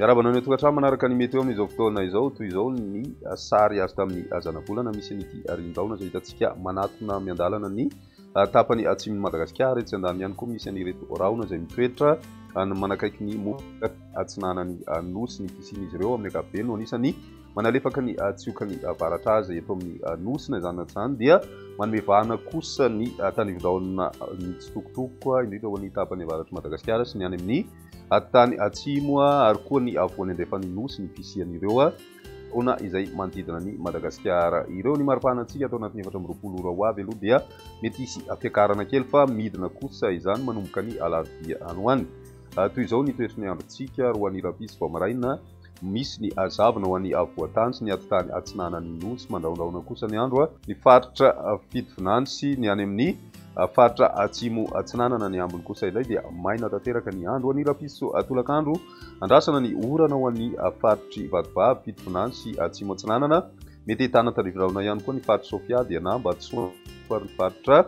Fiarabanao ny tokantrano manaraka ny mety eo amin'izao fotoana izao toy izao ny sary azo tamin'ny zana-bolana misy an'ity arindraona izay hitantsika manatona miandalana ny tapany atsimon'i Madagasikara etsy andany ihany koa misy an'ireto raona izay mitoetra manakaiky ny moka atsinanany nosy ny fisian'izy ireo amin'ny ankapobeny no anisany manalefaka ny tsiokany avaratra azy eto amin'ny nosina izany atsany dia manome vahana kosa ny tanivindraona ny tsitokotoko indrindra ho an'ny tapany avaratry Madagasikara sy ny any amin'ny tany atsimo ary koa ny avoany andrefany nosy ny fisian'ireo ona izay manodidina ny Madagasikara ireo ny maripanantsika atao anatin'ny 420 ora ho avy aloha dia mety hisy fiakarana kely fa midina kosa izany manomboka ny alarobia any ho any toy izao ny toetry ny androntsika roa ny rapisy vao maraina misy ny azavana ho an'ny avoatany sy ny atitany atsinanany nosy mandraondraona kosa ny andro ny faritra fitovinany sy ny any amin'ny faritra atsimo atsinanana ny ambony kosa indray dia maina tanteraka ny andro any rapiso atolakandro andrasana ny orana ho an'ny faritry vadibavy fitovinany sy atsimo atsinanana mety hitana tarivindraona ihany koa ny faritra Sofia dia Nambatsoa ny faritra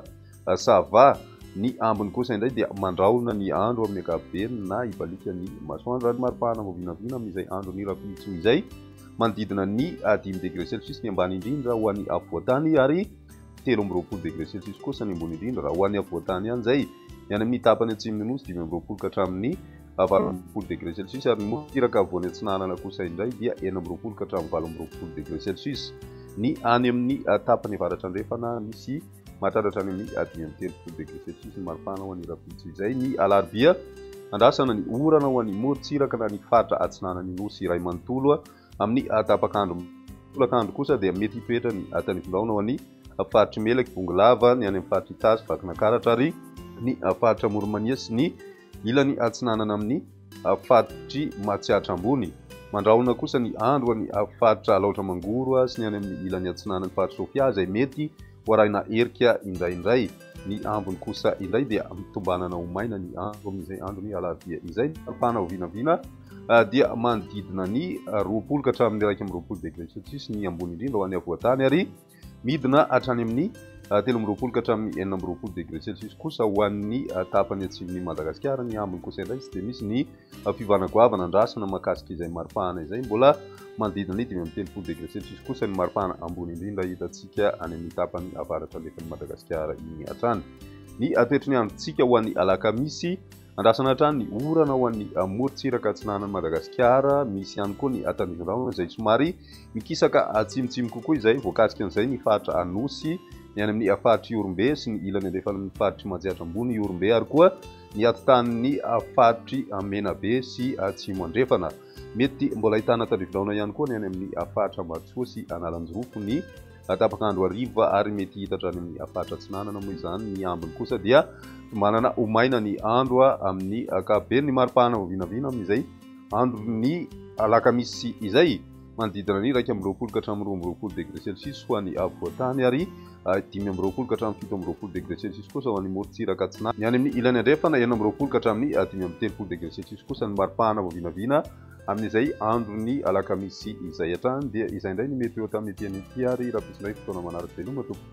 Sava ny ambony kosa indray dia mandraona ny andro amin'ny ankapobeny na ibalika ny masoandro ary maripahana movinavina amin'izay andro ny rapitso izay manodidina ny 10 degré celsius ny ambany indrindra ho an'ny avoatany ary 13 degré celsius kosa ny ambony indrindra raha ho an'ny avoatany ihany zay ny any amin'ny tapany atsimony nosy 20 ka hatramin'ny 20 degré celsius ary motiraka avoany atsinanana kosa indray dia 19 ka hatramin'ny 20 degré celsius ny any amin'ny tapany avaratra andrefana misy mahatratra any amin'ny 30 degré celsius ny maripana ho an'ny rapitso izay ny alarobia andrasana ny orana ho an'ny motsiraka na ny faritra atsinanany nosy iray manontolo amin'ny tapakandro tolakandro kosa dia mety hitoetra ny tanivindraona ho an'ny faritry melaky bongolava ny any amin'ny faritry itasy vakinakaratra ary ny faritra moromania sy ny ilany atsinanana amin'ny faritry matsiatra ambony mandraona kosa ny andro ny faritra laotra mangoro sy ny any amin'ny ilany atsinanany faritra Sofia izay mety hoarahina erika indraindray ny ambony kosa indray dia mitombanana ho maina ny andro amin'izay andro ny alarobia izay maripana ho vinavina dia manodidina ny 20 ka hatramin'ny 20 degré celsius ny ambony indrindra ho an'ny avoatany ary midina hatrany amin'ny 13 ka hatramin'ny 14 degré celsius kosa ho an'ny tapany atsimon'i Madagasikara ny ambony kosa indray sy dia misy ny fivanagoavana andrasana mahakasika izay maripahana izay mbola manodidina ny 13 degré celsius kosa ny maripahana ambony indrindra hitantsika any amin'ny tapany avaratra alefan'i Madagasikara iny hatrany ny toetry ny androntsika ho an'ny alakamisy andrasana hatrany ny orana ho an'ny morontsiraka atsinanan'i Madagasikara misy ihany koa ny tanivindraona izay somary mikisaka atsimotsimo kokoa izay voakasika an'izay ny faritra anosy ny any amin'ny faritry Iorombe sy ny ilany andrefana amin'ny faritry majiatra ambony Iorombe ary koa ny atitan'ny faritry Menabe sy atsimo andrefana mety mbola ahitana tanivindraona ihany koa ny any amin'ny faritra Matsoa sy Analanjorofo ny tapakandro hariva ary mety hitatra any amin'ny faritra atsinanana moa izany ny ambony kosa dia manana homaina ny andro amin'ny ankapobeny ny maripahana ho vinavina amin'izay andro ny alakamisy izay manodidina ny 20 ka hatramin'ny 20 degré celsius ho an'ny avoatany ary 20 ka hatramin'ny 17 degré celsius kosa ho an'ny morontsiraka atsinanana ny any amin'ny ilany andrefana 20 ka hatramin'ny 30 degré celsius kosa ny maripahana ho vinavina amin'izay andro ny alakamisy izay hatrany dia izay indray ny mety eo tamin'ny ety ary rapisindray fotoana manaraka veloma tompo